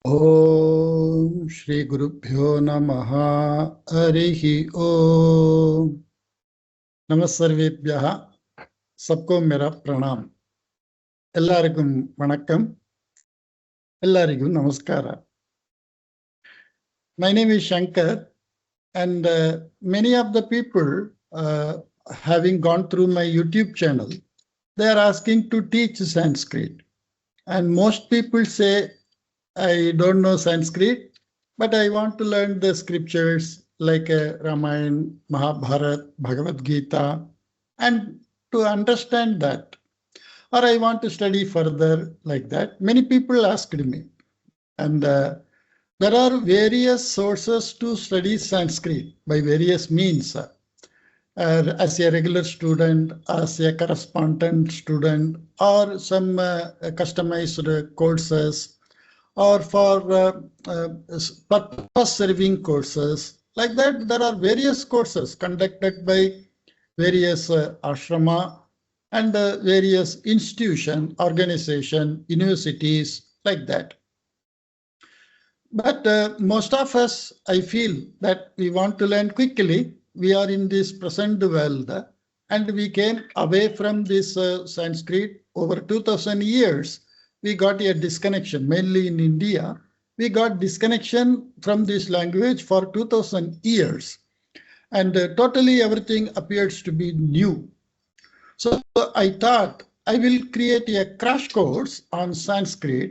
ओम श्री गुरुभ्यो नमः हरिः ओम। नमस्सर्वेभ्यः सबको मेरा प्रणाम। எல்லாருக்கும் வணக்கம், எல்லாருக்கும் நமஸ்காரம். My name is Shankar, and many of the people having gone through my YouTube channel, they are asking to teach Sanskrit, and most people say I don't know Sanskrit, but I want to learn the scriptures like Ramayanam, Mahabharata, Bhagavad Gita, and to understand that, or I want to study further like that. Many people asked me, and there are various sources to study Sanskrit by various means. As a regular student, as a correspondent student, or some customized courses, or for purpose-serving courses. Like that, there are various courses conducted by various ashrama and various institution, organization, universities, like that. But most of us, I feel that we want to learn quickly. We are in this present world, and we came away from this Sanskrit over 2000 years. We got a disconnection, mainly in India. We got disconnection from this language for 2000 years. And totally everything appears to be new. So I thought I will create a crash course on Sanskrit.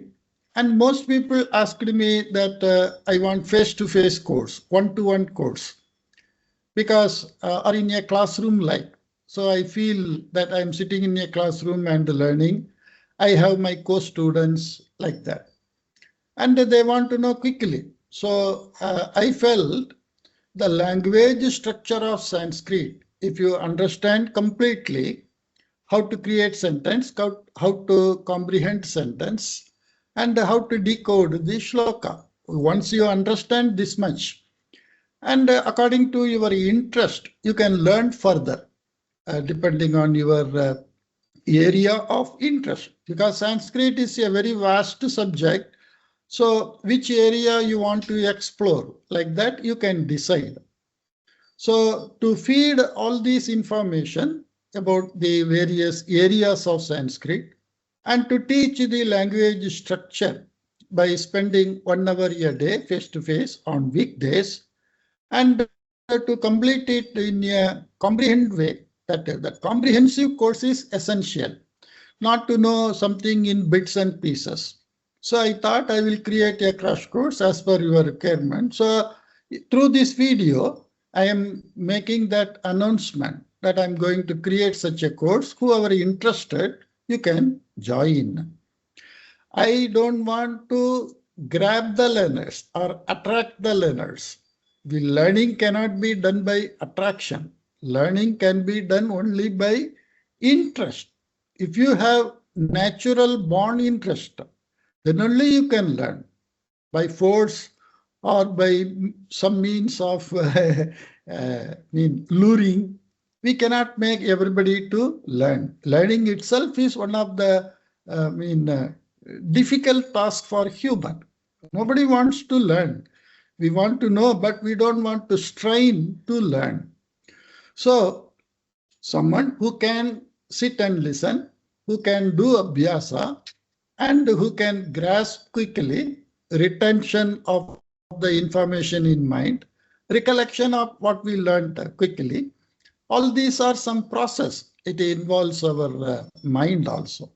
And most people asked me that I want face-to-face course, one-to-one course, because or in a classroom like. So I feel that I'm sitting in a classroom and learning. I have my co-students like that, and they want to know quickly. So I felt the language structure of Sanskrit, if you understand completely how to create sentence, how to comprehend sentence, and how to decode the shloka. Once you understand this much, and according to your interest, you can learn further, depending on your area of interest, because Sanskrit is a very vast subject. So which area you want to explore, like that you can decide. So to feed all this information about the various areas of Sanskrit and to teach the language structure by spending 1 hour a day face-to-face on weekdays, and to complete it in a comprehensive way, that comprehensive course is essential, not to know something in bits and pieces. So I thought I will create a crash course as per your requirement. So through this video, I am making that announcement that I'm going to create such a course. Whoever interested, you can join. I don't want to grab the learners or attract the learners. The learning cannot be done by attraction. Learning can be done only by interest. If you have natural born interest, then only you can learn. By force or by some means of luring, we cannot make everybody to learn. Learning itself is one of the difficult tasks for human. Nobody wants to learn. We want to know, but we don't want to strain to learn. So someone who can sit and listen, who can do abhyasa, and who can grasp quickly, retention of the information in mind, recollection of what we learned quickly. All these are some process. It involves our mind also.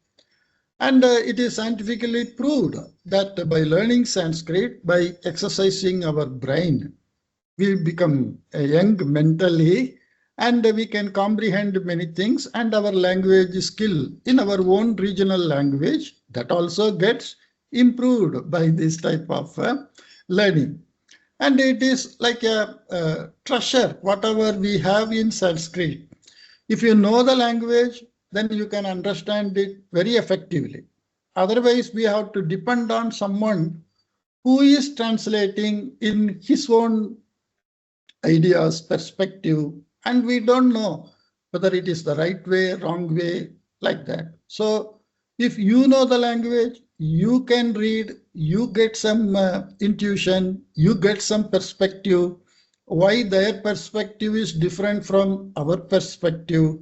And it is scientifically proved that by learning Sanskrit, by exercising our brain, we become young mentally, and we can comprehend many things, and our language skill in our own regional language, that also gets improved by this type of learning. And it is like a treasure, whatever we have in Sanskrit. If you know the language, then you can understand it very effectively. Otherwise, we have to depend on someone who is translating in his own ideas, perspective, and we don't know whether it is the right way, wrong way, like that. So if you know the language, you can read you get some intuition, you get some perspective, why their perspective is different from our perspective,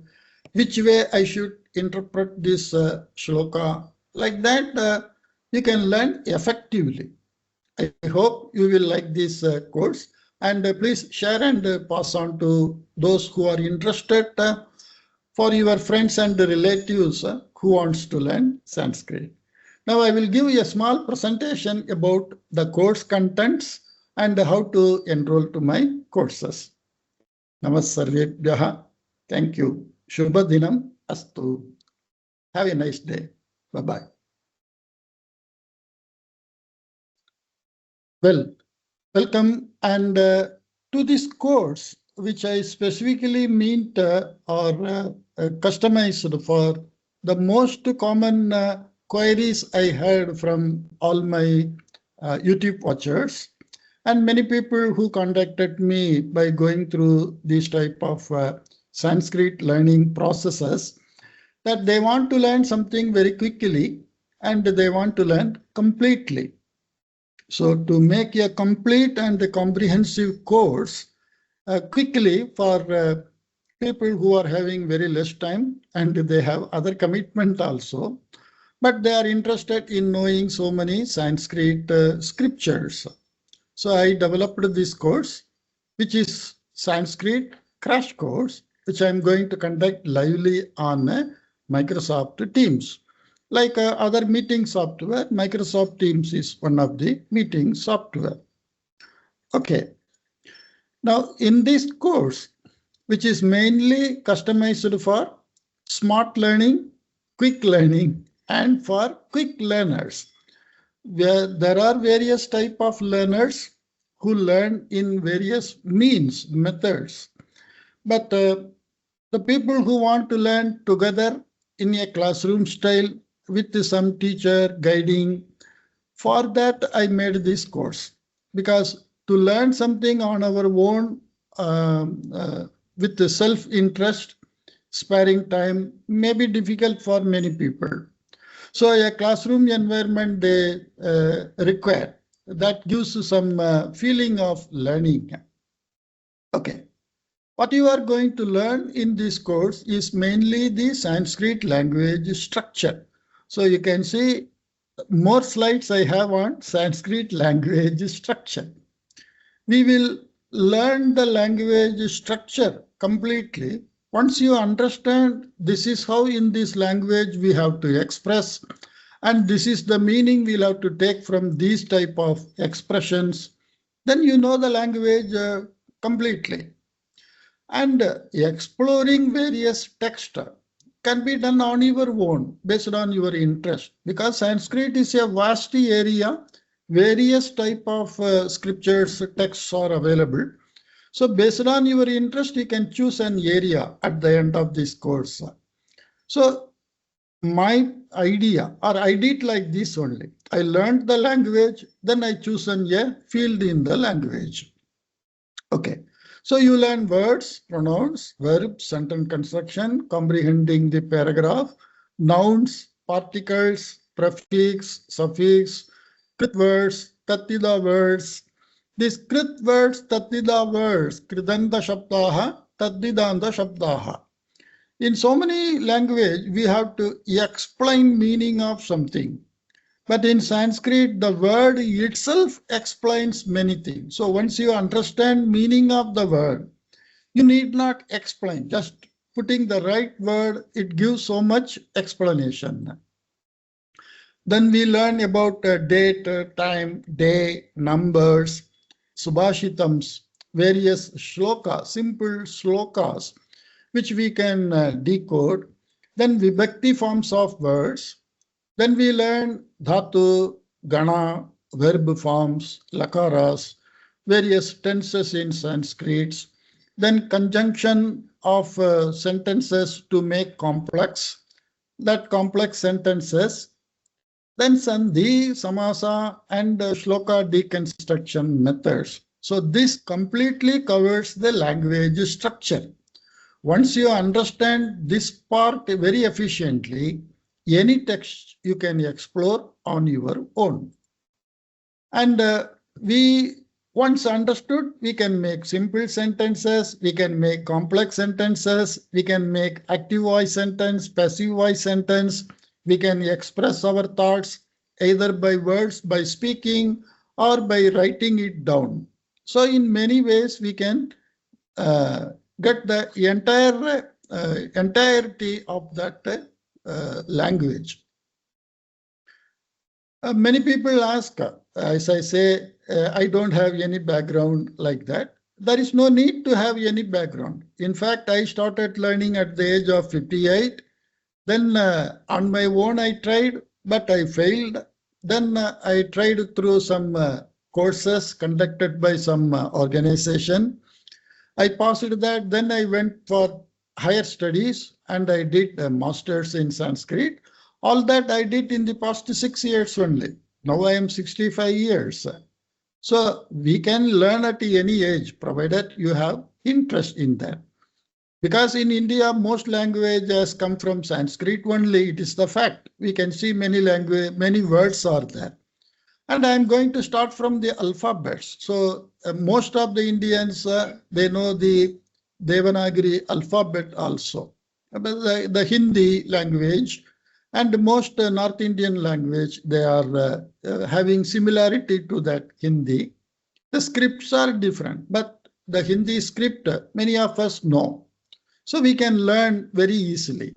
which way I should interpret this shloka. Like that, you can learn effectively. I hope you will like this course, and please share and pass on to those who are interested, for your friends and relatives who wants to learn Sanskrit. Now I will give you a small presentation about the course contents and how to enroll to my courses. Namassarvebhyaha. Thank you. Shubha dinam astu. Have a nice day. Bye-bye. Well, welcome and to this course, which I specifically meant or customized for the most common queries I heard from all my YouTube watchers and many people who contacted me by going through these type of Sanskrit learning processes, that they want to learn something very quickly and they want to learn completely. So to make a complete and a comprehensive course quickly for people who are having very less time and they have other commitment also, but they are interested in knowing so many Sanskrit scriptures. So I developed this course, which is Sanskrit crash course, which I'm going to conduct lively on Microsoft Teams. Like other meeting software, Microsoft Teams is one of the meeting software. Okay. Now, in this course, which is mainly customized for smart learning, quick learning, and for quick learners, where there are various type of learners who learn in various means, methods. But the people who want to learn together in a classroom style with some teacher guiding, for that I made this course, because to learn something on our own with the self-interest, sparing time may be difficult for many people. So a classroom environment they require that gives some feeling of learning. Okay. What you are going to learn in this course is mainly the Sanskrit language structure. So you can see more slides I have on Sanskrit language structure. We will learn the language structure completely. Once you understand this is how in this language we have to express, and this is the meaning we'll have to take from these type of expressions, then you know the language completely. And exploring various texts can be done on your own based on your interest, because Sanskrit is a vast area. Various type of scriptures, texts are available. So based on your interest, you can choose an area at the end of this course. So my idea, or I did like this only. I learned the language, then I choose a field in the language. Okay. So you learn words, pronouns, verbs, sentence construction, comprehending the paragraph, nouns, particles, prefix, suffix, krit words, tatida words. These krit words, tatida words, kridanda shabdaha, tadidanda shabdaha. In so many language, we have to explain meaning of something. But in Sanskrit, the word itself explains many things. So once you understand meaning of the word, you need not explain. Just putting the right word, it gives so much explanation. Then we learn about date, time, day, numbers, subhashitams, various shlokas, simple shlokas, which we can decode. Then vibhakti forms of words. Then we learn dhatu, gana, verb forms, lakaras, various tenses in Sanskrit. Then conjunction of sentences to make complex, that complex sentences. Then sandhi, samasa, and shloka deconstruction methods. So this completely covers the language structure. Once you understand this part very efficiently, any text you can explore on your own. And we once understood, we can make simple sentences, we can make complex sentences, we can make active voice sentence, passive voice sentence, we can express our thoughts either by words, by speaking, or by writing it down. So in many ways, we can get the entirety of that language. Many people ask, as I say, I don't have any background like that. There is no need to have any background. In fact, I started learning at the age of 58. Then on my own, I tried, but I failed. Then I tried through some courses conducted by some organization. I passed that. Then I went for higher studies and I did a master's in Sanskrit. All that I did in the past 6 years only. Now I am 65 years. So we can learn at any age, provided you have interest in that. Because in India, most language has come from Sanskrit only. It is the fact. We can see many words are there. And I'm going to start from the alphabets. So most of the Indians, they know the Devanagari alphabet also. But the Hindi language and most North Indian language, they are having similarity to that Hindi. The scripts are different, but the Hindi script, many of us know. So we can learn very easily.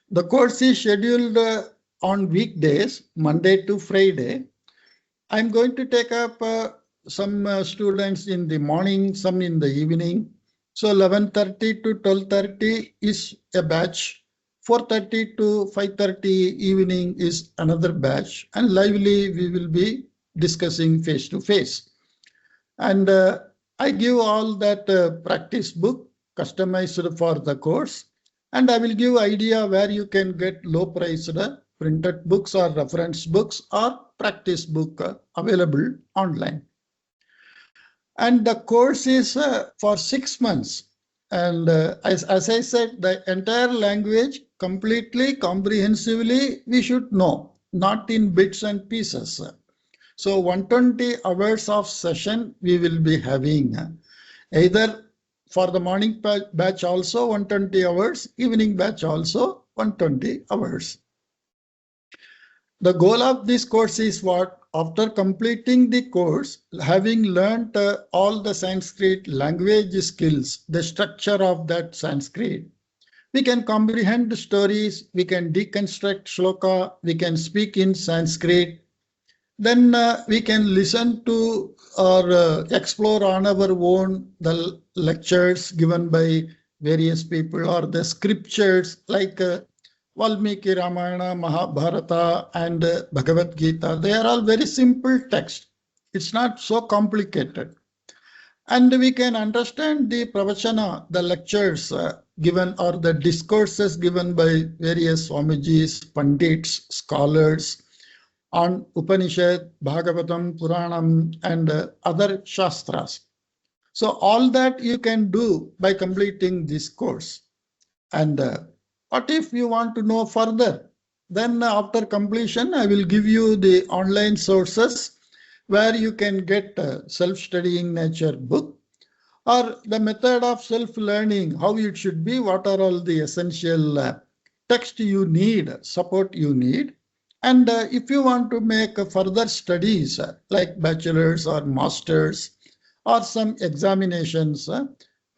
The course is scheduled on weekdays, Monday to Friday. I'm going to take up some students in the morning, some in the evening. So 11:30 to 12:30 is a batch. 4:30 to 5:30 evening is another batch. And lively, we will be discussing face to face. And I give all that practice book customized for the course. And I will give idea where you can get low priced printed books or reference books or practice book available online. And the course is for 6 months. And as I said, the entire language completely, comprehensively, we should know, not in bits and pieces. So 120 hours of session we will be having, either for the morning batch also 120 hours, evening batch also 120 hours. The goal of this course is what? After completing the course, having learned all the Sanskrit language skills, the structure of that Sanskrit, we can comprehend stories, we can deconstruct shloka, we can speak in Sanskrit. Then we can listen to or explore on our own the lectures given by various people or the scriptures like Valmiki, Ramayana, Mahabharata, and Bhagavad Gita. They are all very simple text. It's not so complicated. And we can understand the pravachana, the lectures given or the discourses given by various Swamijis, Pandits, scholars on Upanishad, Bhagavatam, Puranam, and other Shastras. So all that you can do by completing this course. And what if you want to know further? Then after completion, I will give you the online sources where you can get a self-studying nature book or the method of self-learning, how it should be, what are all the essential text you need, support you need. And if you want to make further studies like bachelor's or master's or some examinations,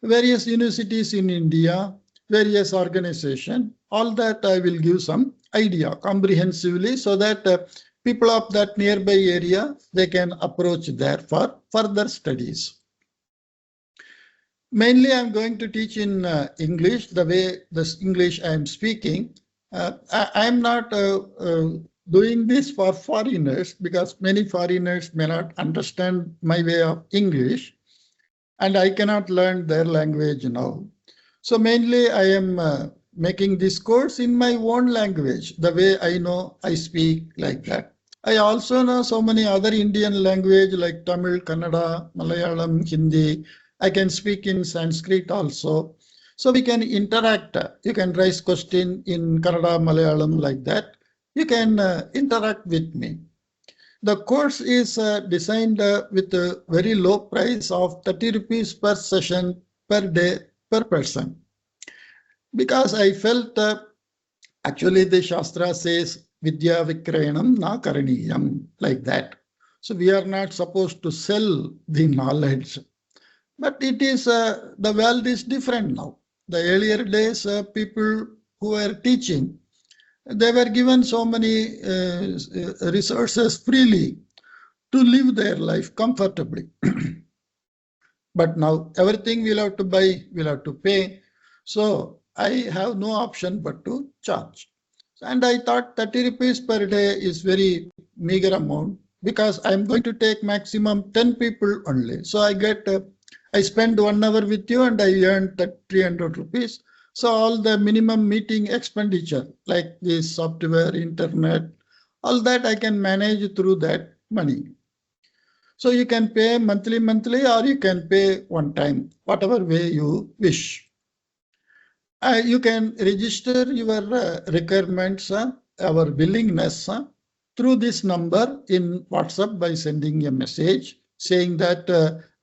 various universities in India, various organizations, all that I will give some idea comprehensively so that people of that nearby area, they can approach there for further studies. Mainly I'm going to teach in English, the way this English I am speaking. I'm not doing this for foreigners because many foreigners may not understand my way of English and I cannot learn their language now. So mainly I am making this course in my own language, the way I know I speak like that. I also know so many other Indian language like Tamil, Kannada, Malayalam, Hindi. I can speak in Sanskrit also. So we can interact. You can raise question in Kannada, Malayalam like that. You can interact with me. The course is designed with a very low price of 30 rupees per session per day per person. Because I felt actually the Shastra says Vidya Vikrayanam na Karaniyam, like that. So we are not supposed to sell the knowledge. But it is, the world is different now. The earlier days, people who were teaching, they were given so many resources freely to live their life comfortably. But now everything we'll have to buy, we'll have to pay. So I have no option but to charge. And I thought 30 rupees per day is very meager amount because I'm going to take maximum 10 people only. So I spend 1 hour with you and I earn that 300 rupees. So all the minimum meeting expenditure like this software, internet, all that I can manage through that money. So you can pay monthly or you can pay one time, whatever way you wish. You can register your requirements, our willingness through this number in WhatsApp by sending a message saying that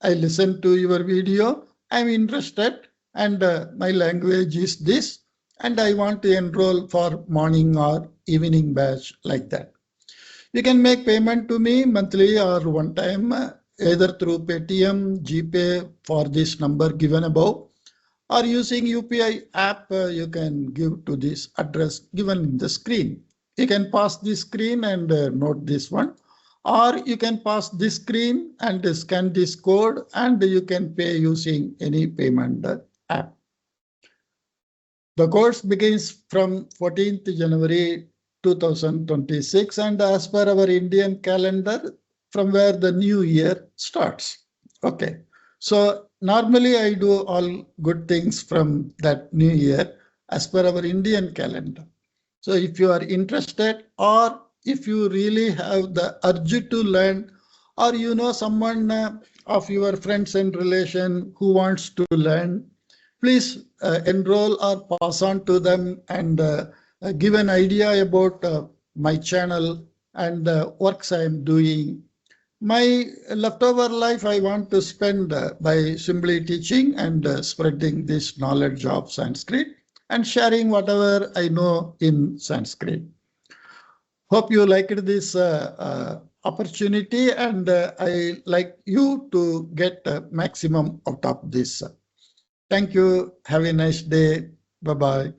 I listened to your video, I'm interested and my language is this and I want to enroll for morning or evening batch like that. You can make payment to me monthly or one time either through Paytm, GPay for this number given above, or using UPI app, you can give to this address given in the screen. You can pass this screen and note this one, or you can pass this screen and scan this code and you can pay using any payment app. The course begins from 14th January 2026 and as per our Indian calendar, from where the new year starts. Okay. So normally I do all good things from that new year as per our Indian calendar. So if you are interested or if you really have the urge to learn or you know someone of your friends and relation who wants to learn, please enroll or pass on to them and give an idea about my channel and the works I am doing. My leftover life I want to spend by simply teaching and spreading this knowledge of Sanskrit and sharing whatever I know in Sanskrit. Hope you liked this opportunity and I like you to get maximum out of this. Thank you. Have a nice day. Bye-bye.